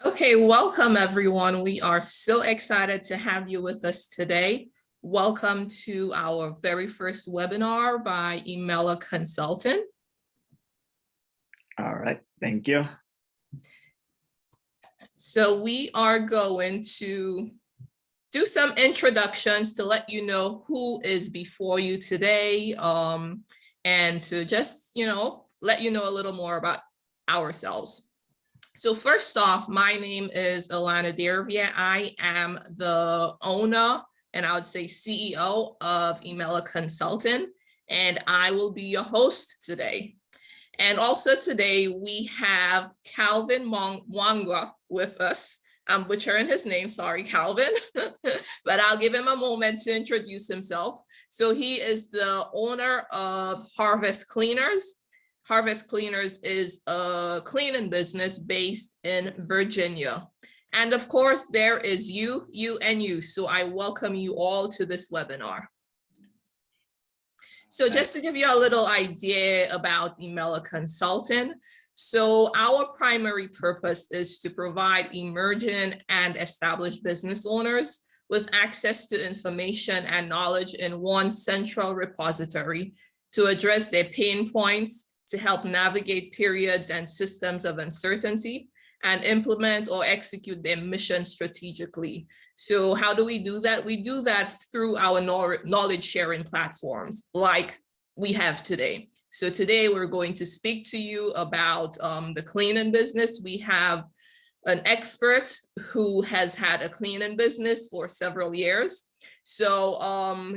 Okay, welcome everyone. We are so excited to have you with us today. Welcome to our very first webinar by Emela Consultant. All right, thank you. So we are going to do some introductions to let you know who is before you today, and to just, let you know a little more about ourselves. So first off, my name is Alana Dervia. I am the owner and I would say CEO of Emela Consultant, and I will be your host today. And also today we have Calvin Mwanga with us. I'm butchering his name, sorry, Calvin, but I'll give him a moment to introduce himself. So he is the owner of Harvest Cleaners. Harvest Cleaners is a cleaning business based in Virginia. And of course, there is you, and you. So I welcome you all to this webinar. So just to give you a little idea about Emela Consulting. So our primary purpose is to provide emerging and established business owners with access to information and knowledge in one central repository to address their pain points, to help navigate periods and systems of uncertainty, and implement or execute their mission strategically. So how do we do that? We do that through our knowledge sharing platforms like we have today. So today we're going to speak to you about the cleaning business. We have an expert who has had a cleaning business for several years. So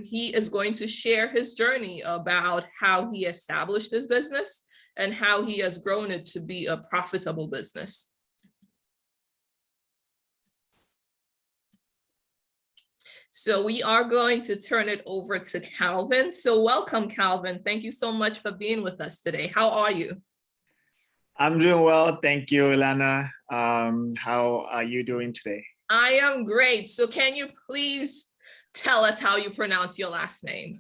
he is going to share his journey about how he established this business and how he has grown it to be a profitable business. So we are going to turn it over to Calvin. So welcome, Calvin. Thank you so much for being with us today. How are you? I'm doing well. Thank you, Ilana. How are you doing today? I am great. So can you please tell us how you pronounce your last name?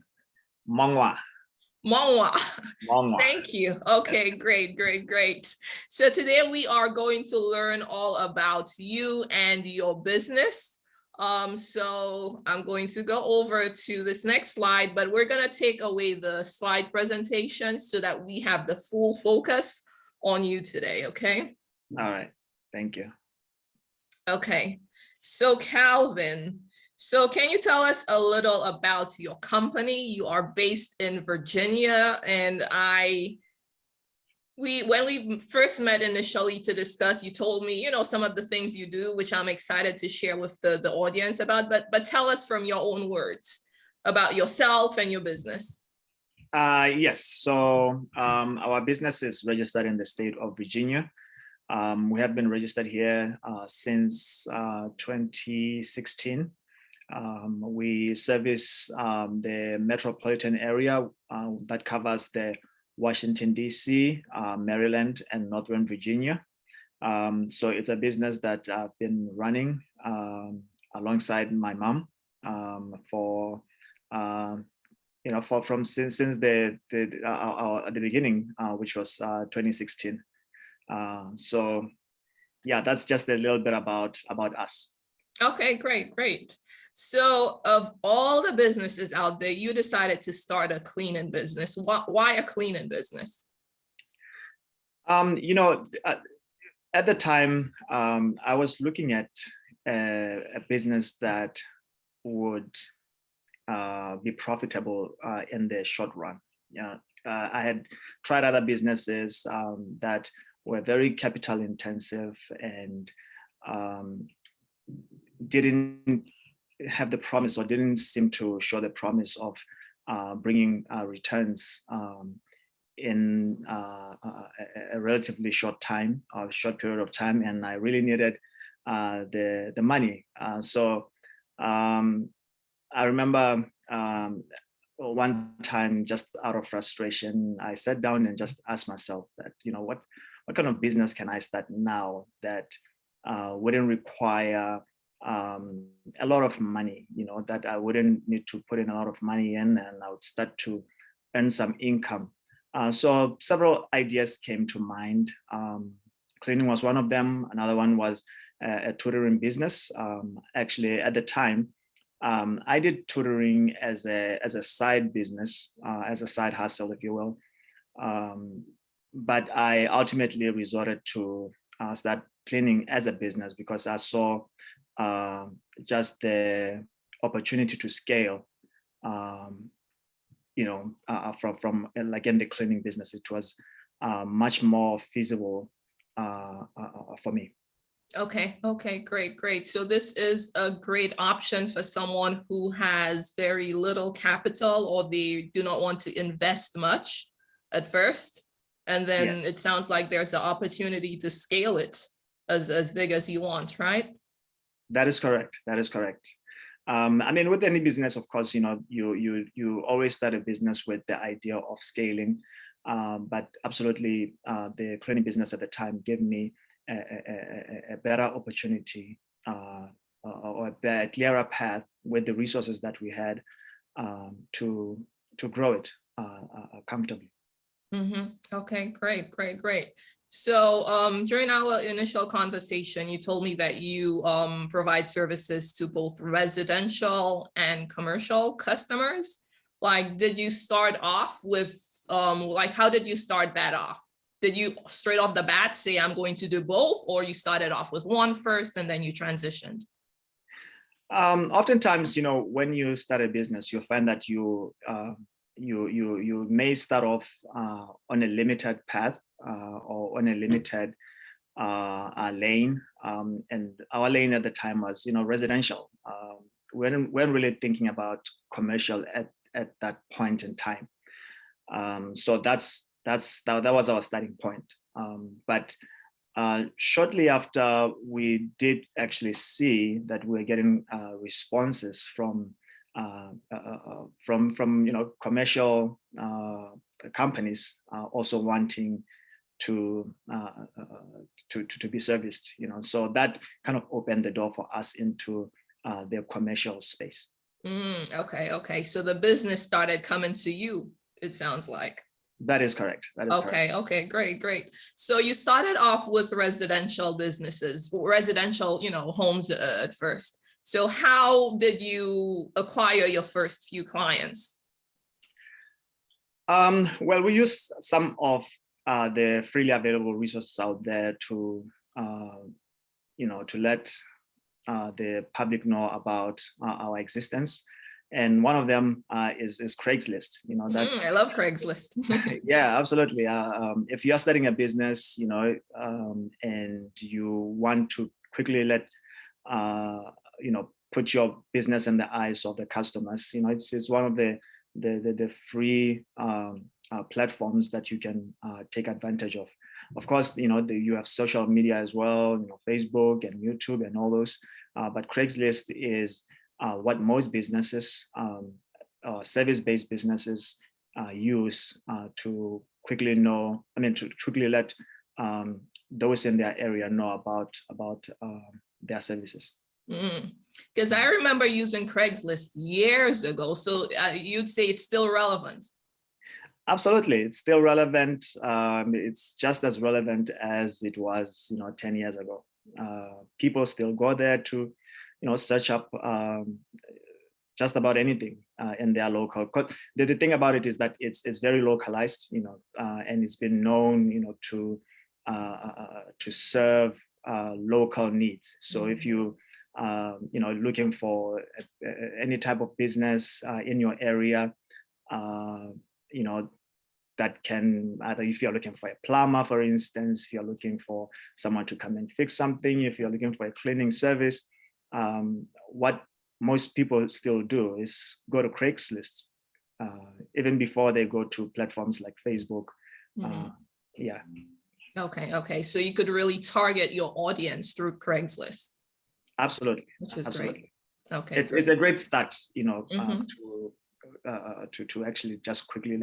Mongwa. Mongwa. Mongwa. Thank you. Okay, great. So today we are going to learn all about you and your business. So I'm going to go over to this next slide, but we're going to take away the slide presentation so that we have the full focus on you today, okay? All right, thank you. Okay, so Calvin, so can you tell us a little about your company? You are based in Virginia, and when we first met initially to discuss, you told me, some of the things you do, which I'm excited to share with the audience about, but tell us from your own words about yourself and your business. Yes, so our business is registered in the state of Virginia. We have been registered here since 2016. We service the metropolitan area that covers the Washington, D.C., Maryland, and Northern Virginia. So it's a business that I've been running alongside my mom since the beginning, which was 2016. So yeah, that's just a little bit about us. Okay, great. So of all the businesses out there, you decided to start a cleaning business. Why a cleaning business? At the time, I was looking at a business that would be profitable in the short run. I had tried other businesses that were very capital intensive and didn't have the promise, or didn't seem to show the promise of bringing returns in a relatively short period of time, and I really needed the money. So I remember one time, just out of frustration, I sat down and just asked myself that, what kind of business can I start now that wouldn't require a lot of money, that I wouldn't need to put in a lot of money in, and I would start to earn some income. So several ideas came to mind. Cleaning was one of them. Another one was a tutoring business. Actually, at the time, I did tutoring as a side business, as a side hustle, if you will. But I ultimately resorted to start cleaning as a business because I saw just the opportunity to scale. From like in the cleaning business, it was much more feasible for me. Okay, great. So this is a great option for someone who has very little capital, or they do not want to invest much at first. And then Yes. it sounds like there's an opportunity to scale it as big as you want, right? That is correct. That is correct. I mean, with any business, of course, you always start a business with the idea of scaling. But absolutely, the cleaning business at the time gave me a better opportunity or a clearer path with the resources that we had to grow it comfortably. Okay, great. So during our initial conversation, you told me that you provide services to both residential and commercial customers. Like, did you start off with, like, how did you start that off? Did you straight off the bat say, I'm going to do both, or you started off with one first and then you transitioned? Oftentimes, when you start a business, you find that you may start off on a limited path or on a limited lane, and our lane at the time was residential. We weren't really thinking about commercial at that point in time. So that was our starting point. But shortly after, we did actually see that we were getting responses from commercial companies also wanting to be serviced. So that kind of opened the door for us into the commercial space. Okay. So the business started coming to you, it sounds like. That is correct. Correct. Okay, great. So you started off with residential businesses, residential, homes at first. So how did you acquire your first few clients? Well, we use some of the freely available resources out there to let the public know about our existence. And one of them is Craigslist. I love Craigslist. Yeah, absolutely. If you're starting a business, and you want to quickly put your business in the eyes of the customers, it's one of the free platforms that you can take advantage of. Of course, you have social media as well, Facebook and YouTube and all those. But Craigslist is what most businesses, service-based businesses, use to quickly let those in their area know about their services. Because I remember using Craigslist years ago. So you'd say it's still relevant? Absolutely, it's still relevant. It's just as relevant as it was, 10 years ago. People still go there to, search up just about anything in their local. The thing about it is that it's very localized, and it's been known, to serve local needs. So if you looking for any type of business in your area, that can, either if you're looking for a plumber, for instance, if you're looking for someone to come and fix something, if you're looking for a cleaning service, what most people still do is go to Craigslist, even before they go to platforms like Facebook. Yeah. Okay. So you could really target your audience through Craigslist. Absolutely. Which is Absolutely. Great. Okay. It's a great start, to actually just quickly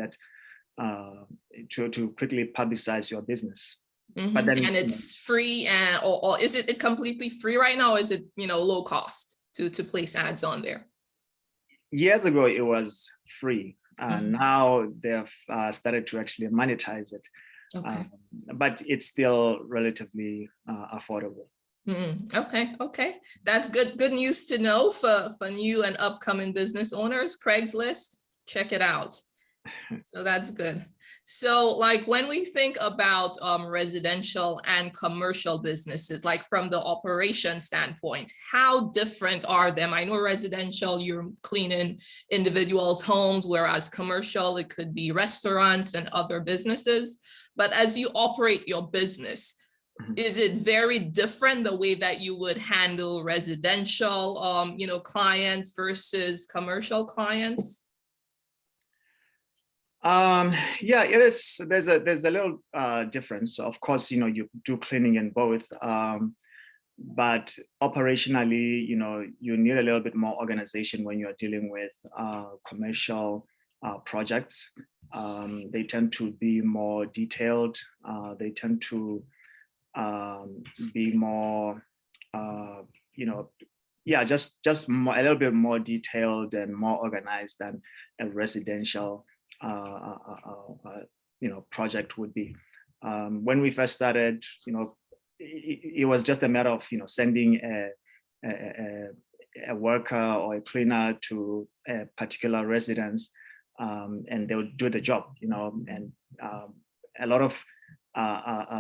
to quickly publicize your business. But then, and it's free, or is it completely free right now? Or is it low cost to place ads on there? Years ago it was free. Now they've started to actually monetize it. Okay. But it's still relatively affordable. Okay, okay. That's good news to know for new and upcoming business owners. Craigslist, check it out. So that's good. So like when we think about residential and commercial businesses, like from the operation standpoint, how different are them? I know residential, you're cleaning individuals' homes, whereas commercial, it could be restaurants and other businesses. But as you operate your business, is it very different the way that you would handle residential, clients versus commercial clients? Yeah, it is. There's a little difference. Of course, you do cleaning in both, but operationally, you need a little bit more organization when you're dealing with commercial projects. They tend to be more detailed. They tend to be more, just more, a little bit more detailed and more organized than a residential project would be. When we first started, it was just a matter of sending a worker or a cleaner to a particular residence, and they would do the job. And a lot of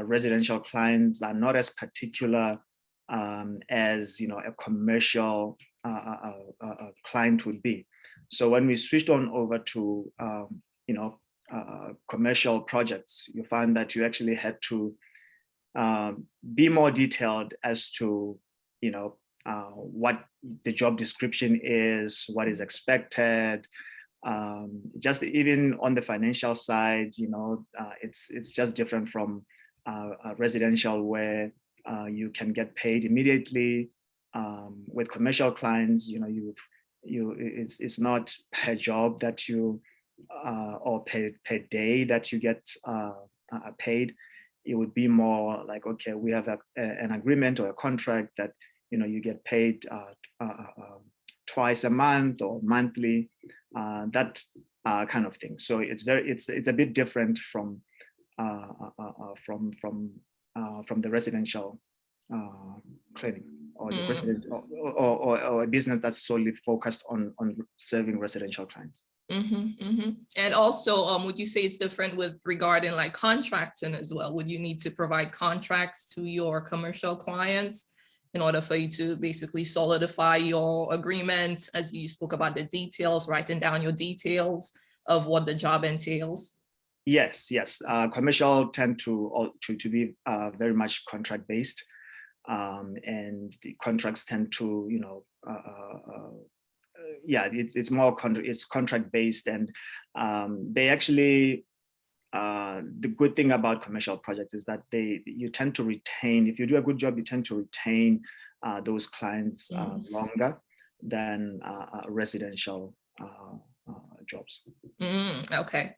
residential clients are not as particular as a commercial client would be. So when we switched on over to commercial projects, you find that you actually had to be more detailed as to what the job description is, what is expected. Just even on the financial side, it's just different from residential, where you can get paid immediately. With commercial clients, it's not per job that you or per day that you get paid. It would be more like, okay, we have an agreement or a contract that you get paid twice a month or monthly, that kind of thing. So it's a bit different from the residential cleaning, or the residential, or a business that's solely focused on serving residential clients. And also, would you say it's different with regarding like contracting as well? Would you need to provide contracts to your commercial clients in order for you to basically solidify your agreement, as you spoke about the details, writing down your details of what the job entails? Yes. Commercial tend to be very much contract based, and the contracts tend to it's more contract based, and they actually the good thing about commercial projects is that you tend to retain, if you do a good job, you tend to retain those clients longer than residential jobs.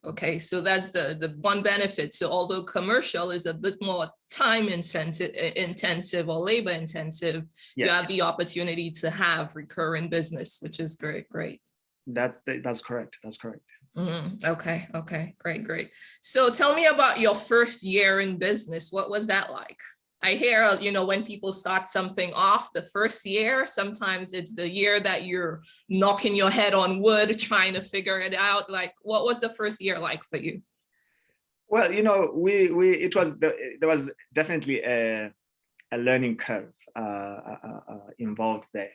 Okay. So that's the one benefit. So although commercial is a bit more time intensive or labor intensive, yes, you have the opportunity to have recurring business, which is great. That's correct. Okay. Great. So tell me about your first year in business. What was that like? I hear, when people start something off, the first year, sometimes it's the year that you're knocking your head on wood, trying to figure it out. Like, what was the first year like for you? Well, there was definitely a learning curve involved there.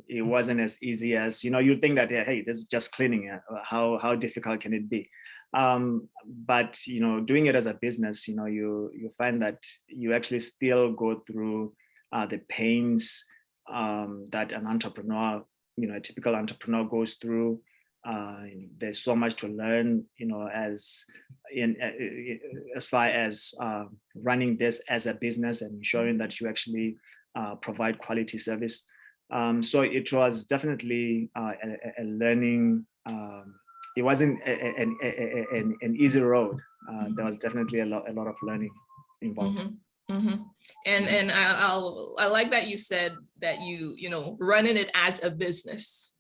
It wasn't as easy as, you think that, hey, this is just cleaning. How difficult can it be? But doing it as a business, you find that you actually still go through the pains that an entrepreneur, a typical entrepreneur goes through. There's so much to learn, as far as running this as a business and ensuring that you actually provide quality service. So it was definitely a learning. It wasn't an easy road. There was definitely a lot of learning involved. And I like that you said that running it as a business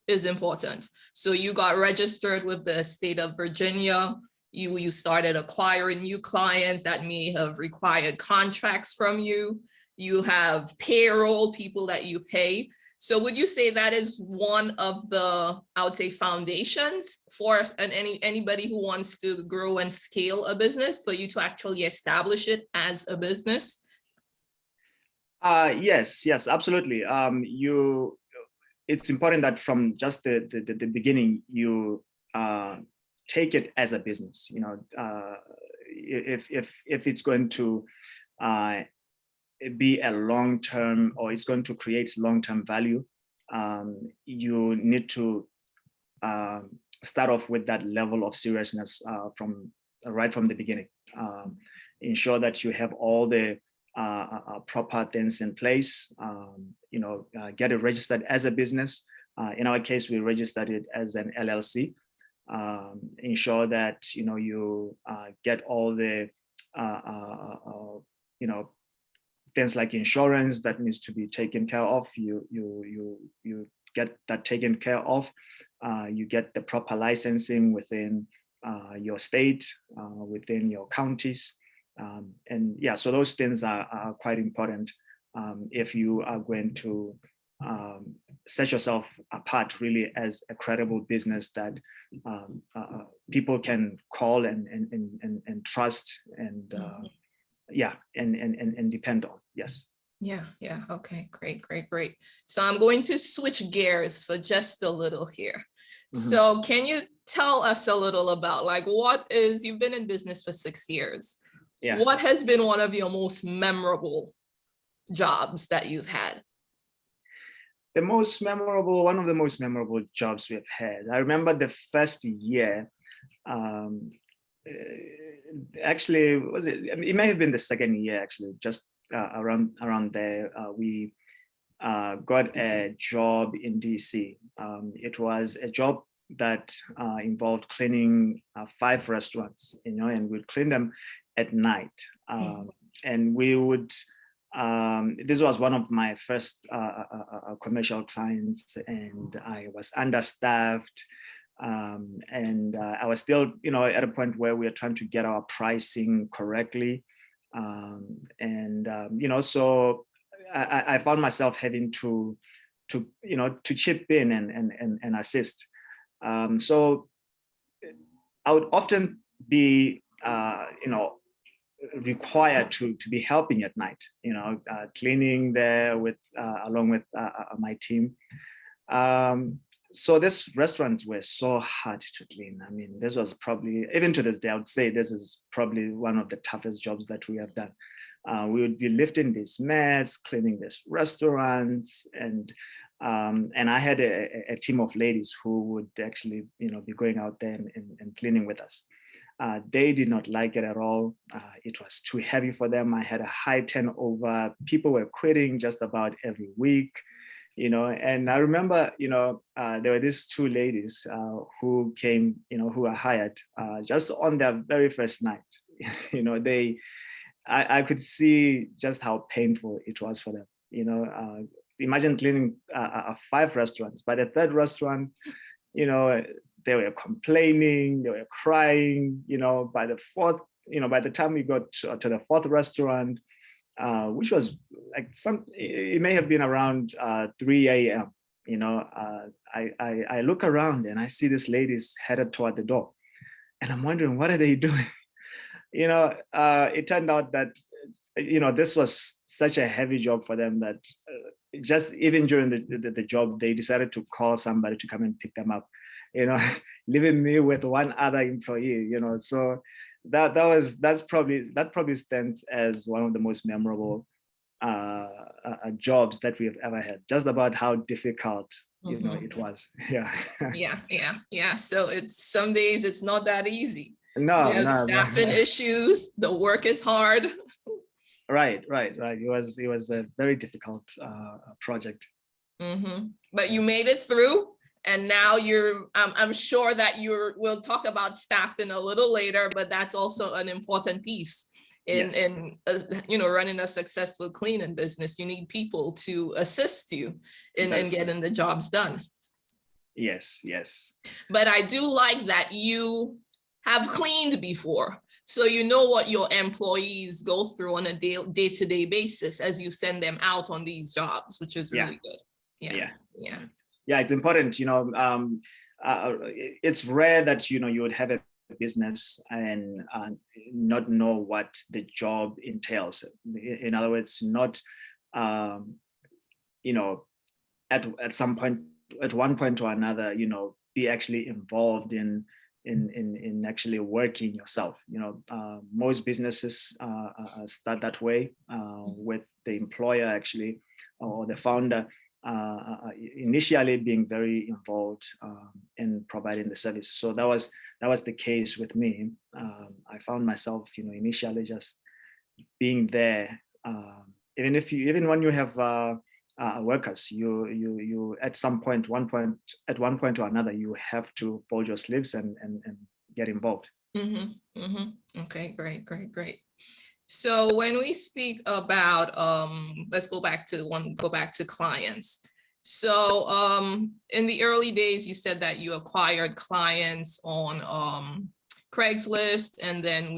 is important. So you got registered with the state of Virginia. You started acquiring new clients that may have required contracts from you. you have payroll, people that you pay. So would you say that is one of the, I would say, foundations for anybody who wants to grow and scale a business, for you to actually establish it as a business? Yes, absolutely. It's important that from just the beginning, you take it as a business. If it's going to be a long-term, or it's going to create long-term value, you need to start off with that level of seriousness right from the beginning. Ensure that you have all the proper things in place. Get it registered as a business. In our case, we registered it as an LLC. Ensure that you get all the things like insurance that needs to be taken care of. You get that taken care of. You get the proper licensing within your state, within your counties. And yeah, so those things are quite important if you are going to set yourself apart really as a credible business that people can call and trust and and depend on. Yes. Yeah. Okay, great. So I'm going to switch gears for just a little here. So can you tell us a little about, like, you've been in business for 6 years. Yeah. What has been one of your most memorable jobs that you've had? One of the most memorable jobs we've had. I remember the first year, actually, it may have been the second year, actually, just around there, we got a job in DC. It was a job that involved cleaning 5 restaurants, and we'd clean them at night. And we would, this was one of my first commercial clients, and I was understaffed. And I was still, at a point where we were trying to get our pricing correctly. So I found myself having to chip in and assist. So I would often be, required to be helping at night, cleaning there along with my team. So these restaurants were so hard to clean. I mean, this was probably, even to this day, I would say this is probably one of the toughest jobs that we have done. We would be lifting these mats, cleaning these restaurants, and I had a team of ladies who would actually, be going out there and cleaning with us. They did not like it at all. It was too heavy for them. I had a high turnover. People were quitting just about every week. And I remember, there were these 2 ladies who came, who were hired just on their very first night. I could see just how painful it was for them. Imagine cleaning 5 restaurants. By the 3rd restaurant, they were complaining, they were crying. By the 4th, by the time we got to the 4th restaurant, which was like it may have been around 3 a.m. I look around and I see these ladies headed toward the door, and I'm wondering, what are they doing? It turned out that this was such a heavy job for them that just even during the job, they decided to call somebody to come and pick them up, leaving me with one other employee. So that probably stands as one of the most memorable jobs that we have ever had, just about how difficult it was. Yeah. So some days it's not that easy. No, you have staffing issues, the work is hard. Right. It was a very difficult project. But you made it through. And now I'm sure that we'll talk about staffing a little later, but that's also an important piece in running a successful cleaning business. You need people to assist you in getting the jobs done. Yes. But I do like that you have cleaned before. So you know what your employees go through on a day-to-day basis as you send them out on these jobs, which is really good. Yeah, it's important. It's rare that you would have a business and not know what the job entails. In other words, not at some point, at one point or another, be actually involved in actually working yourself. Most businesses start that way, with the employer actually, or the founder initially being very involved in providing the service. So that was the case with me. I found myself, initially just being there. Even when you have workers, you at one point or another, you have to fold your sleeves and get involved. Okay, great. So when we speak about, let's go back to clients. So in the early days, you said that you acquired clients on Craigslist, and then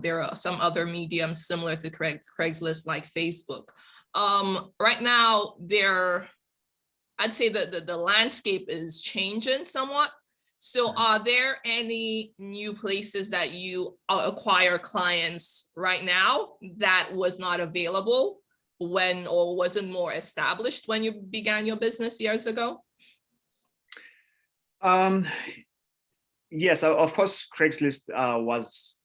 there are some other mediums similar to Craigslist, like Facebook. Right now, I'd say that the landscape is changing somewhat. So are there any new places that you acquire clients right now that was not available when, or wasn't more established when you began your business years ago? Yes, of course, Craigslist was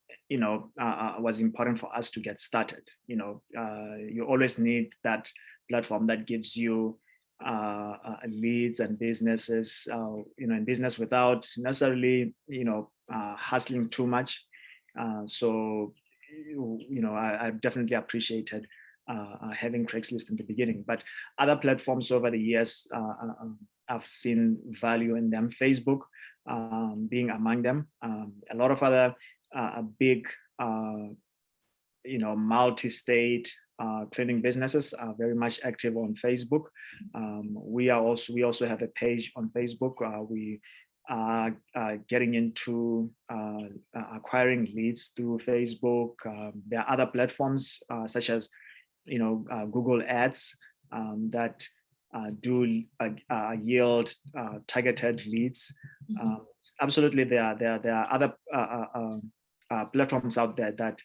important for us to get started. You always need that platform that gives you leads and businesses, in business without necessarily, hustling too much. So, I definitely appreciated having Craigslist in the beginning, but other platforms over the years, I've seen value in them. Facebook being among them. A lot of other big, multi-state cleaning businesses are very much active on Facebook. We also have a page on Facebook. We are getting into acquiring leads through Facebook. There are other platforms such as Google Ads that do yield targeted leads. Absolutely, there are other platforms out there that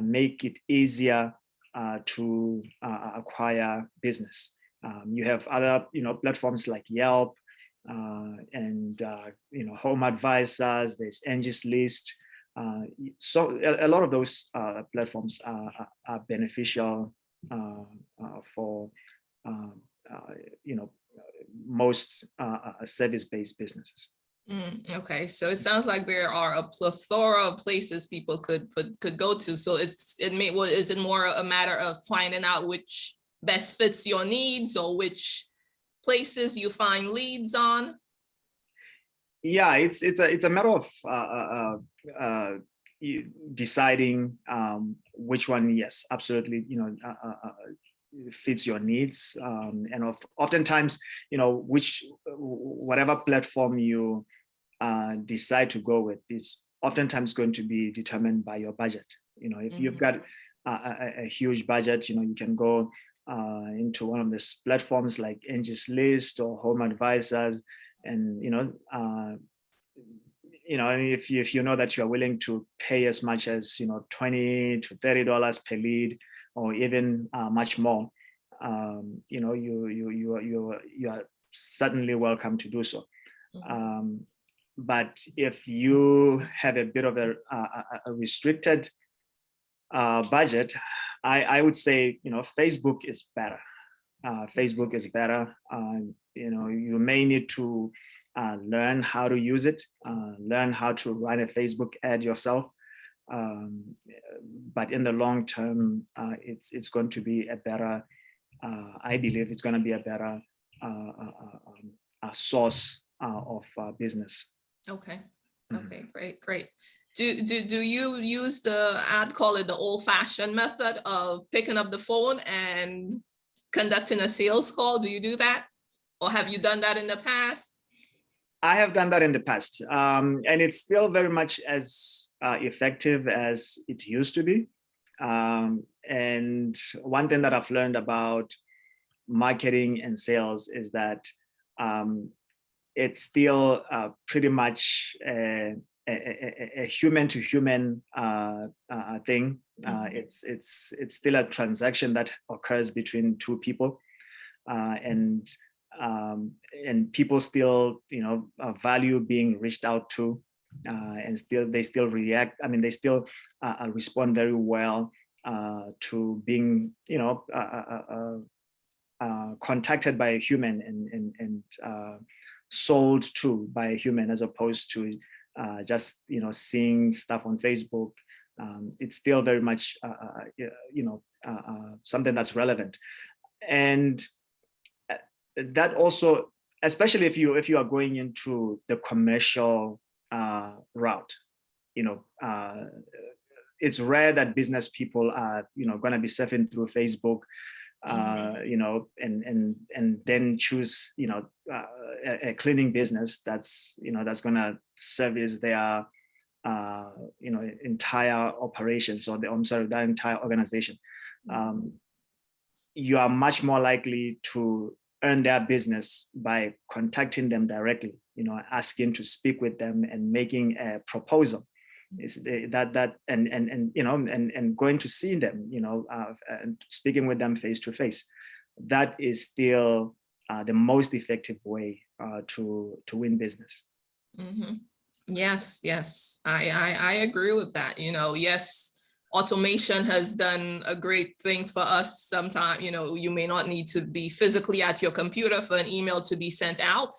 make it easier to acquire business. You have other platforms like Yelp and Home Advisors. There's Angie's List. So a lot of those platforms are beneficial for most service-based businesses. Okay, so it sounds like there are a plethora of places people could go to. So is it more a matter of finding out which best fits your needs, or which places you find leads on? Yeah, it's a matter of deciding which one. Yes, absolutely. Fits your needs, and oftentimes, whatever platform you decide to go with is oftentimes going to be determined by your budget. If you've got a huge budget, you can go into one of these platforms like Angie's List or Home Advisors, and if you know that you are willing to pay as much as $20 to $30 per lead, or even much more, you are certainly welcome to do so. But if you have a bit of a restricted budget, I would say Facebook is better. Facebook is better. You may need to learn how to use it, learn how to run a Facebook ad yourself. But in the long term, it's going to be a better. I believe it's going to be a better source of business. Okay. Okay. Great. Do you use I'd call it the old-fashioned method of picking up the phone and conducting a sales call? Do you do that, or have you done that in the past? I have done that in the past, and it's still very much as effective as it used to be. And one thing that I've learned about marketing and sales is that it's still pretty much a human to human thing. It's still a transaction that occurs between two people, and people still value being reached out to, and they still react. I mean, they still respond very well to being contacted by a human and sold to by a human, as opposed to just seeing stuff on Facebook. It's still very much something that's relevant, and that also, especially if you are going into the commercial route, it's rare that business people are going to be surfing through Facebook, and then choose a cleaning business that's going to service their entire operations, or their entire organization. You are much more likely to earn their business by contacting them directly, asking to speak with them and making a proposal. Is that and going to see them, and speaking with them face to face. That is still the most effective way to win business. Mm-hmm. Yes, I agree with that. Yes, automation has done a great thing for us. Sometimes, you may not need to be physically at your computer for an email to be sent out.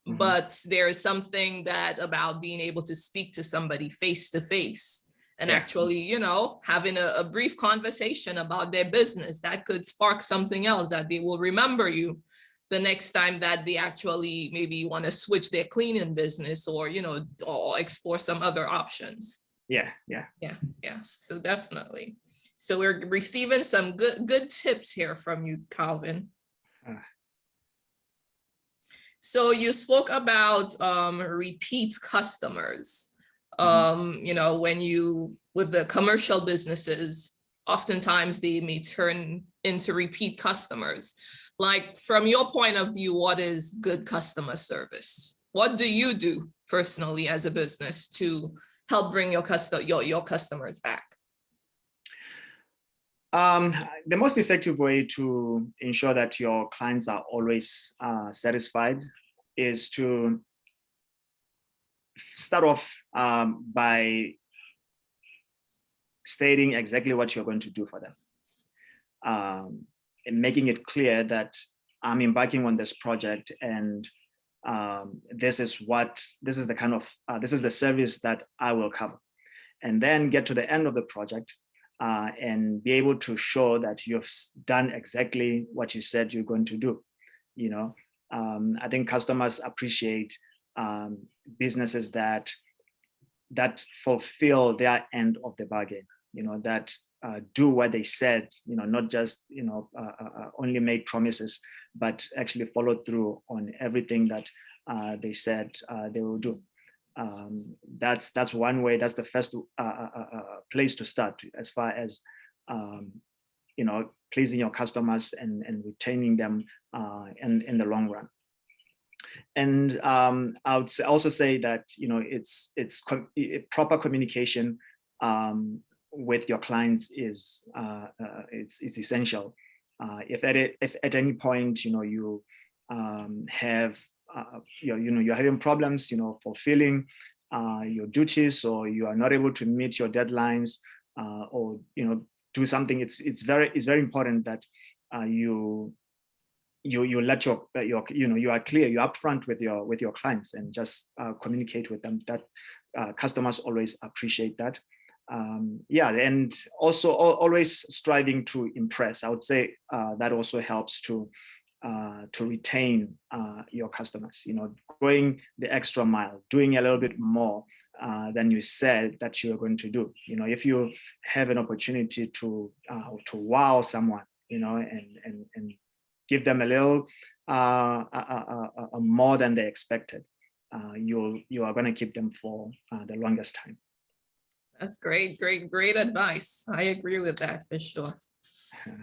Mm-hmm. But there is something about being able to speak to somebody face to face and actually, having a brief conversation about their business that could spark something else, that they will remember you the next time that they actually maybe want to switch their cleaning business, or or explore some other options. Yeah. So definitely. So we're receiving some good tips here from you, Calvin. So you spoke about repeat customers. With the commercial businesses, oftentimes they may turn into repeat customers. Like, from your point of view, what is good customer service? What do you do personally as a business to help bring your customers back? The most effective way to ensure that your clients are always satisfied is to start off by stating exactly what you're going to do for them, and making it clear that I'm embarking on this project, and this is the service that I will cover, and then get to the end of the project and be able to show that you've done exactly what you said you're going to do. I think customers appreciate businesses that fulfill their end of the bargain, that do what they said, not just only make promises, but actually follow through on everything that they said they will do. That's one way. That's the first place to start, as far as pleasing your customers and retaining them in the long run. And I would also say that it's proper communication with your clients is it's essential. If at any point you have you're having problems fulfilling your duties, or you are not able to meet your deadlines, or do something, it's very important that you let you are clear, you're upfront with your clients, and just communicate with them. That customers always appreciate that. And also always striving to impress. I would say that also helps to retain your customers. Going the extra mile, doing a little bit more than you said that you're going to do. If you have an opportunity to wow someone, and give them a little more than they expected, you are going to keep them for the longest time. That's great, great advice. I agree with that for sure.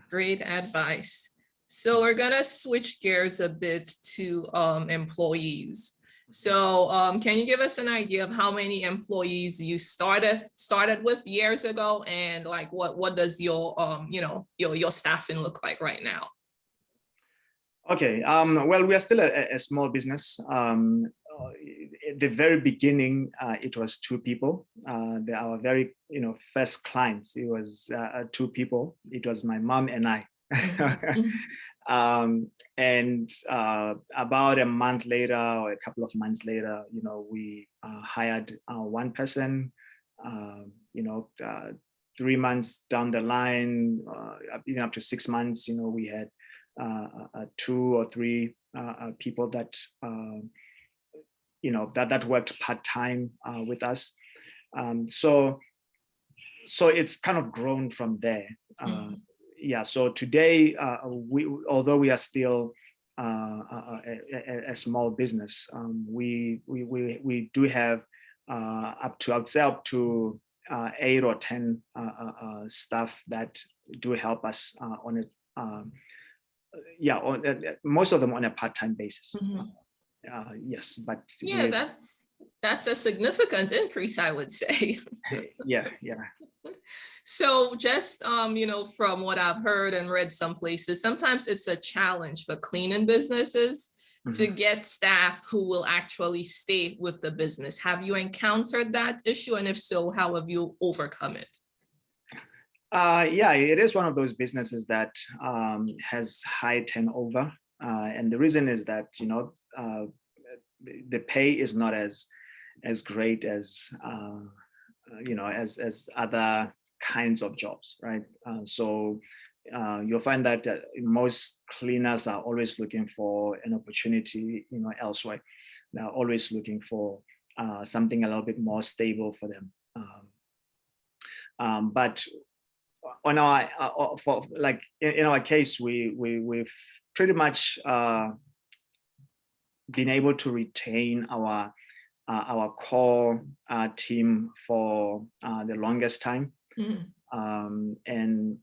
Great advice. So we're gonna switch gears a bit to employees. So can you give us an idea of how many employees you started with years ago, and like what does your your staffing look like right now? Okay. Well, we are still a small business. At the very beginning, it was 2 people. They are our very first clients. It was 2 people. It was my mom and I. And about a month later, or a couple of months later, we hired 1 person. 3 months down the line, even up to 6 months, we had 2 or 3 people that that worked part-time with us. So it's kind of grown from there. Yeah. So today, although we are still a small business, we do have up to 8 or 10 staff that do help us on it. Most of them on a part-time basis. Yes, but yeah, that's a significant increase, I would say. yeah. So just from what I've heard and read some places, sometimes it's a challenge for cleaning businesses to get staff who will actually stay with the business. Have you encountered that issue? And if so, how have you overcome it? Yeah, it is one of those businesses that has high turnover, and the reason is that the pay is not as great as as other kinds of jobs, right? So you'll find that most cleaners are always looking for an opportunity, elsewhere. They're always looking for something a little bit more stable for them. But on our in our case, we've pretty much been able to retain our core team for the longest time. And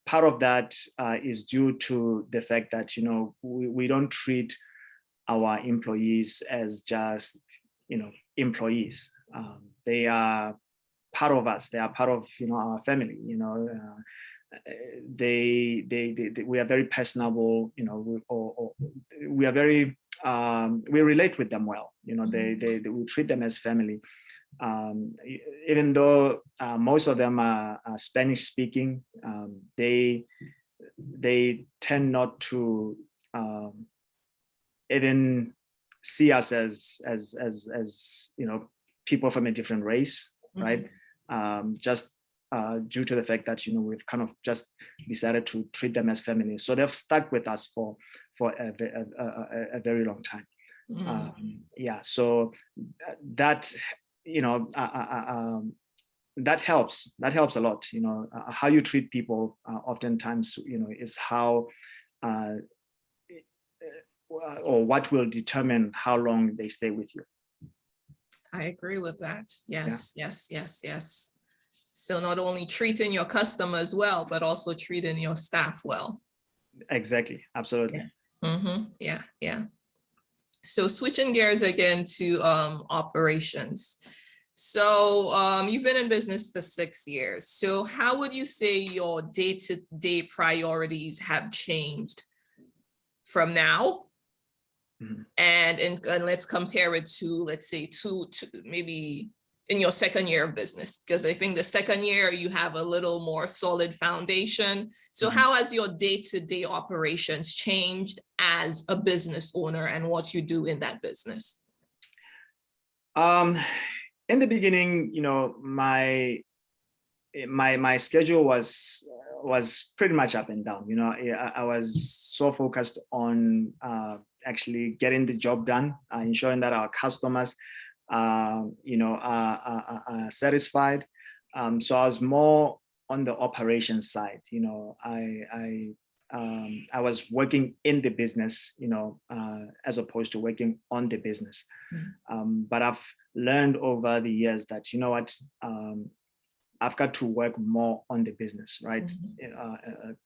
part of that is due to the fact that we don't treat our employees as just employees. They are part of us. They are part of our family. We are very personable. We are very we relate with them well. We treat them as family. Even though most of them are Spanish speaking, they tend not to even see us as people from a different race, right? Just due to the fact that we've kind of just decided to treat them as family, so they've stuck with us for a very long time. Yeah, so that that helps a lot. How you treat people oftentimes is how or what will determine how long they stay with you. I agree with that. Yes, yeah. yes. So not only treating your customers well, but also treating your staff well. Exactly. Absolutely. Yeah. So switching gears again to operations. So you've been in business for 6 years. So how would you say your day-to-day priorities have changed from now? And let's compare it to, let's say, maybe in your second year of business, because I think the second year you have a little more solid foundation. So how has your day-to-day operations changed as a business owner and what you do in that business? In the beginning, my schedule was pretty much up and down. I was so focused on actually getting the job done, ensuring that our customers are satisfied. So I was more on the operations side. I was working in the business, as opposed to working on the business. But I've learned over the years that, you know what, I've got to work more on the business, right?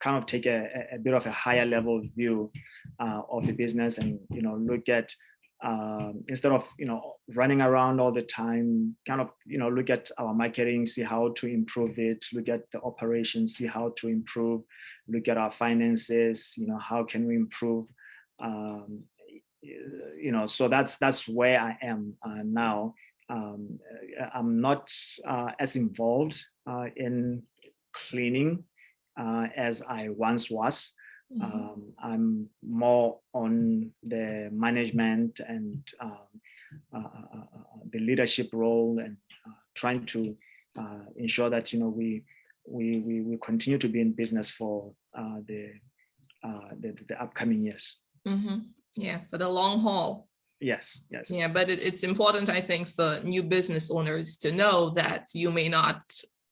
Kind of take a bit of a higher level view of the business, and look at instead of running around all the time, kind of look at our marketing, see how to improve it, look at the operations, see how to improve, look at our finances, how can we improve, so that's where I am now. I'm not as involved in cleaning as I once was. I'm more on the management and the leadership role, and trying to ensure that we continue to be in business for the upcoming years. Yeah, for the long haul. Yes. Yeah, but it's important, I think, for new business owners to know that you may not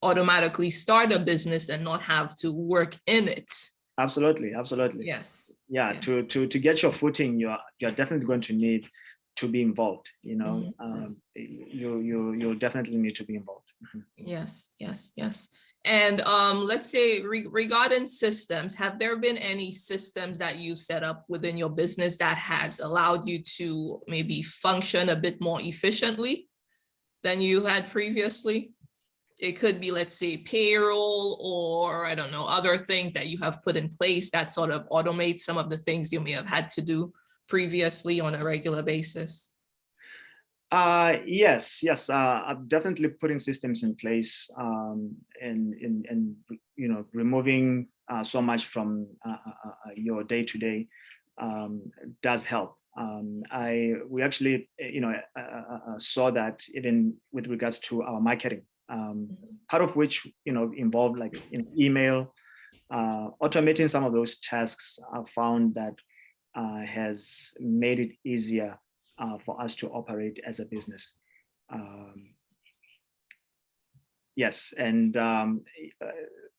automatically start a business and not have to work in it. Absolutely. Yes. Yeah. To get your footing, you're definitely going to need to be involved. You'll definitely need to be involved. Yes. And let's say regarding systems, have there been any systems that you set up within your business that has allowed you to maybe function a bit more efficiently than you had previously? It could be, let's say, payroll, or I don't know, other things that you have put in place that sort of automate some of the things you may have had to do previously on a regular basis. Yes. I'm definitely putting systems in place, and removing so much from your day-to-day does help. We actually saw that even with regards to our marketing, part of which involved like email, automating some of those tasks. I found that has made it easier for us to operate as a business. Yes, and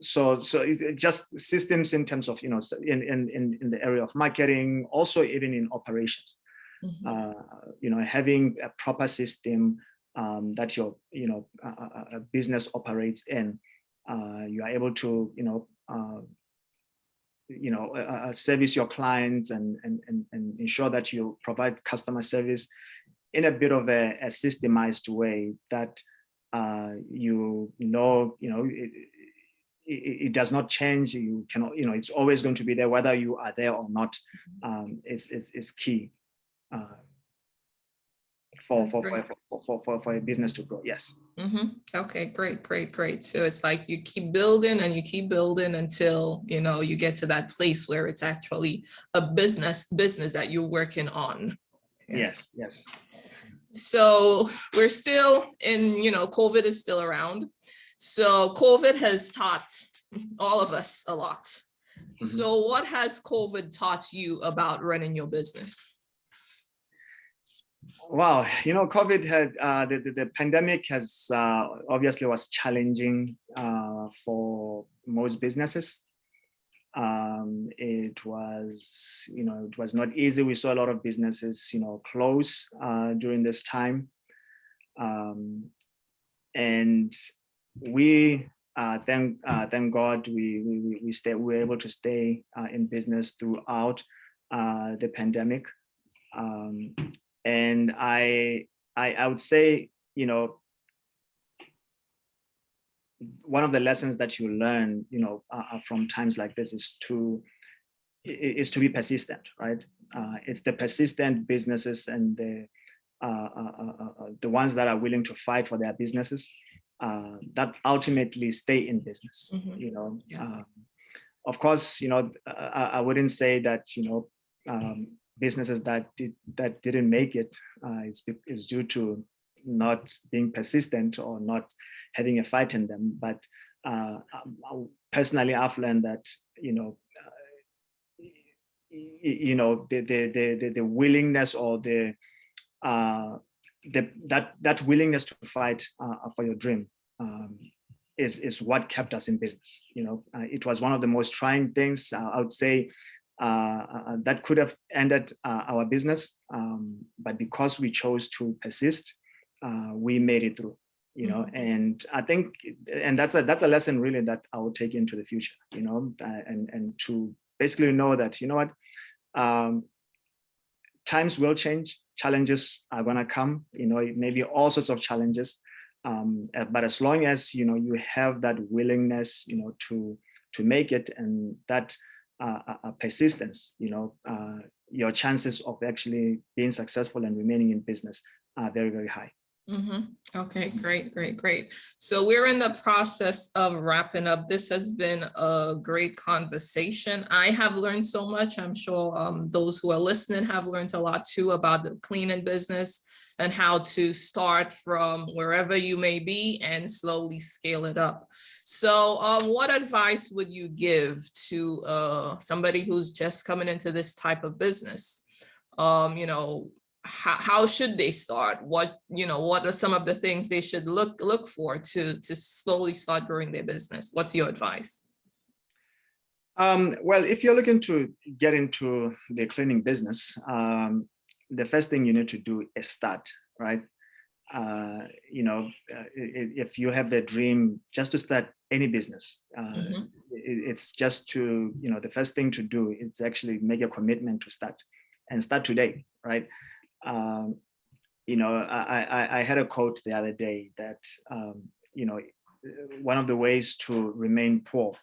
so it's just systems in terms of in the area of marketing, also even in operations. Having a proper system that your business operates in, you are able to service your clients and ensure that you provide customer service in a bit of a systemized way that it does not change. You cannot, it's always going to be there whether you are there or not. Is key for a business to grow. Yes. Okay, great. So it's like you keep building and you keep building until you get to that place where it's actually a business that you're working on. Yes. So we're still in, COVID is still around. So COVID has taught all of us a lot. So what has COVID taught you about running your business? Wow, COVID had the pandemic has obviously was challenging for most businesses. It was not easy. We saw a lot of businesses close during this time, and we thank God we were able to stay in business throughout the pandemic. And I would say, one of the lessons that you learn, from times like this is to be persistent, right? It's the persistent businesses and the ones that are willing to fight for their businesses that ultimately stay in business. Yes. Of course, I wouldn't say that businesses that didn't make it is due to not being persistent or not having a fight in them. But personally, I've learned that the willingness or that willingness to fight for your dream is what kept us in business. It was one of the most trying things, I would say, that could have ended our business, but because we chose to persist, we made it through. And I think, and that's a lesson really that I will take into the future. And to basically know that, times will change, challenges are going to come, maybe all sorts of challenges, but as long as you have that willingness to make it, and that persistence, your chances of actually being successful and remaining in business are very, very high. Okay, great. So we're in the process of wrapping up. This has been a great conversation. I have learned so much. I'm sure those who are listening have learned a lot too about the cleaning business and how to start from wherever you may be and slowly scale it up. So what advice would you give to somebody who's just coming into this type of business? How should they start? What are some of the things they should look for to slowly start growing their business? What's your advice? Well, if you're looking to get into the cleaning business, the first thing you need to do is start, right? If you have the dream just to start any business, it's just to, the first thing to do is actually make a commitment to start, and start today, right? I had a quote the other day that, one of the ways to remain poor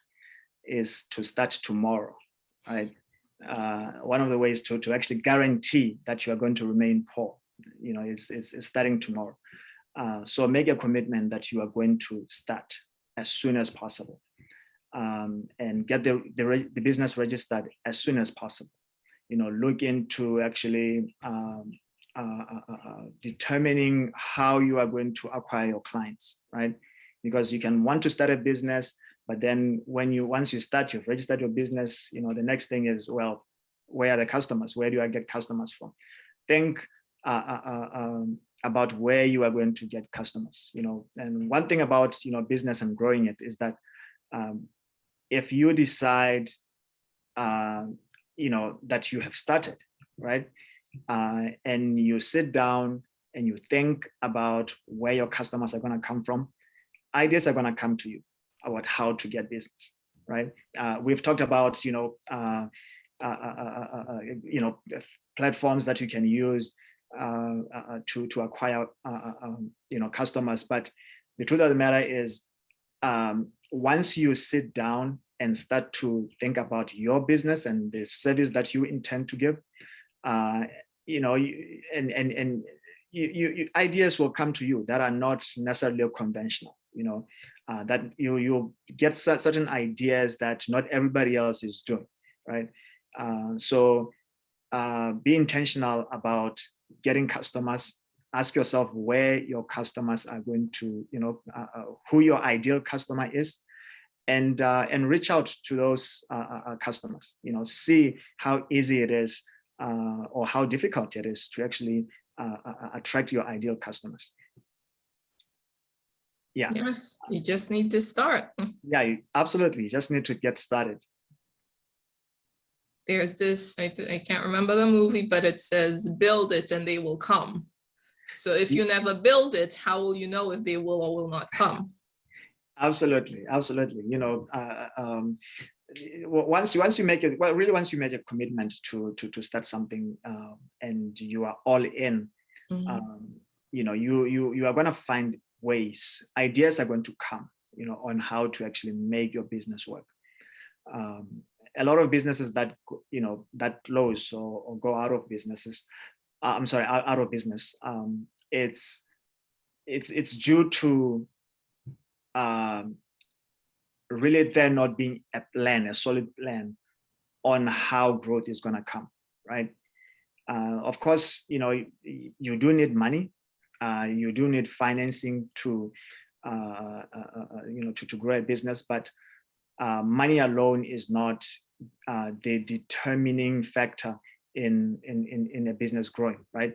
is to start tomorrow, right? One of the ways to actually guarantee that you are going to remain poor, is starting tomorrow. So make a commitment that you are going to start as soon as possible, and get the business registered as soon as possible. Look into actually determining how you are going to acquire your clients, right? Because you can want to start a business, but then once you start, you've registered your business, the next thing is, well, where are the customers? Where do I get customers from? Think about where you are going to get customers, and one thing about, business and growing it is that if you decide, that you have started, right? And you sit down and you think about where your customers are going to come from, ideas are going to come to you about how to get business, right? We've talked about, platforms that you can use to acquire, customers. But the truth of the matter is, once you sit down and start to think about your business and the service that you intend to give, ideas will come to you that are not necessarily conventional, that you get certain ideas that not everybody else is doing, right? So be intentional about getting customers. Ask yourself where your customers are going to, who your ideal customer is, and reach out to those customers. See how easy it is or how difficult it is to actually attract your ideal customers. Yeah. Yes, you just need to start. Yeah, absolutely. You just need to get started. There's this, I can't remember the movie, but it says, build it and they will come. So if you never build it, how will you know if they will or will not come? Absolutely. Once you make it, well, really, once you make a commitment to start something, and you are all in, you are going to find ways. Ideas are going to come, on how to actually make your business work. A lot of businesses that that close or go out of businesses, out of business. It's due to really there not being a solid plan on how growth is going to come, right? Of course, you do need money, you do need financing to grow a business, but money alone is not the determining factor in a business growing, right?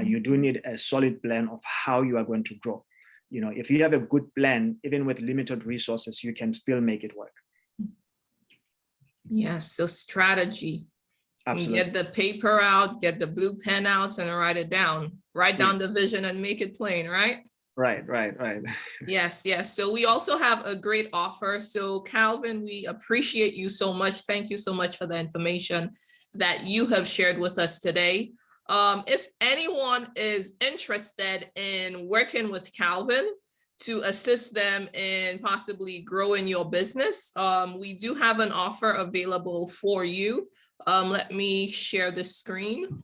You do need a solid plan of how you are going to grow. if you have a good plan, even with limited resources, you can still make it work. Yes, so strategy. Absolutely. Get the paper out, get the blue pen out, and write it down. Write down the vision and make it plain, right? Right. Yes. So we also have a great offer. So Calvin, we appreciate you so much. Thank you so much for the information that you have shared with us today. If anyone is interested in working with Calvin to assist them in possibly growing your business, we do have an offer available for you. Let me share the screen.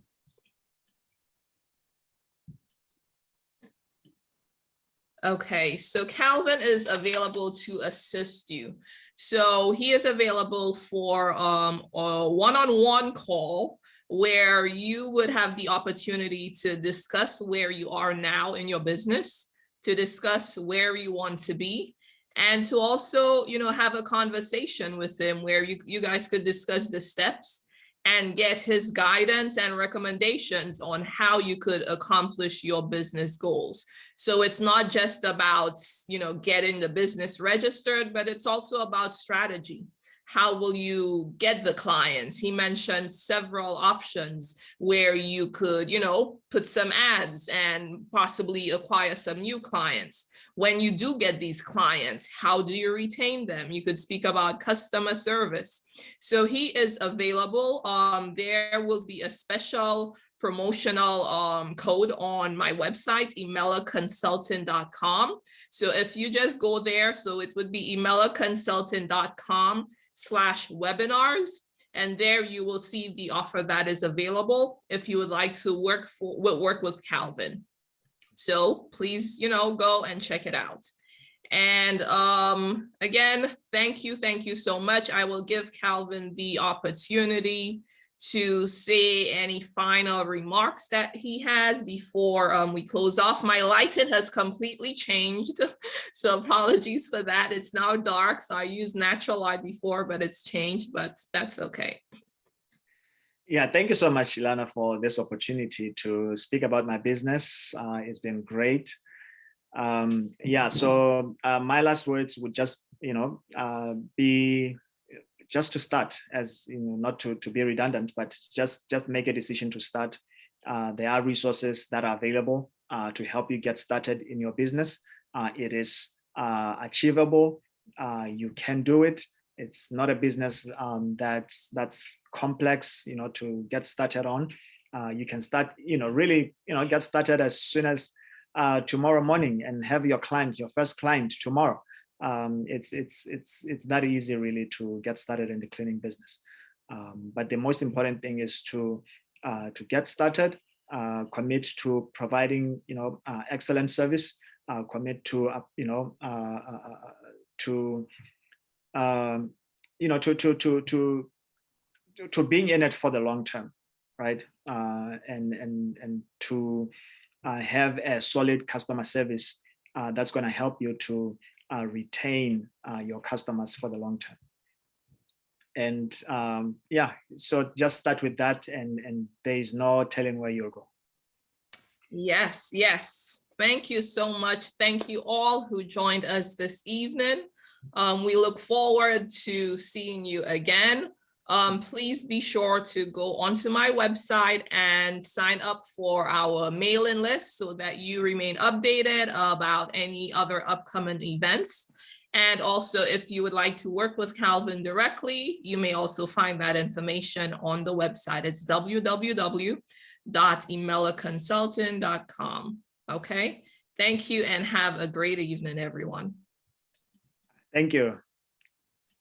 Okay, so Calvin is available to assist you. So he is available for a one-on-one call where you would have the opportunity to discuss where you are now in your business, to discuss where you want to be, and to also, have a conversation with him where you guys could discuss the steps and get his guidance and recommendations on how you could accomplish your business goals. So it's not just about, getting the business registered, but it's also about strategy. How will you get the clients? He mentioned several options where you could, put some ads and possibly acquire some new clients. When you do get these clients, how do you retain them? You could speak about customer service. So he is available. There will be a special promotional code on my website, emelaconsulting.com. So if you just go there, so it would be emelaconsulting.com/webinars. And there you will see the offer that is available if you would like to work with Calvin. So please, go and check it out. And again, thank you so much. I will give Calvin the opportunity to say any final remarks that he has before we close off. My lighting has completely changed, so apologies for that. It's now dark, so I used natural light before, but it's changed, but that's okay. Yeah, thank you so much, Ilana, for this opportunity to speak about my business. It's been great. So my last words would just, be just to start, as not to be redundant, but just make a decision to start. There are resources that are available to help you get started in your business. It is achievable. You can do it. It's not a business that's complex, to get started on. You can start, really, get started as soon as tomorrow morning and have your first client tomorrow. It's that easy, really, to get started in the cleaning business. But the most important thing is to get started, commit to providing, excellent service, commit to, to being in it for the long term, right? And to have a solid customer service that's going to help you to retain your customers for the long term. And so just start with that, and there is no telling where you'll go. Yes. Thank you so much. Thank you all who joined us this evening. We look forward to seeing you again. Please be sure to go onto my website and sign up for our mailing list so that you remain updated about any other upcoming events. And also, if you would like to work with Calvin directly, you may also find that information on the website. It's www.emelaconsulting.com. Okay, thank you and have a great evening, everyone. Thank you.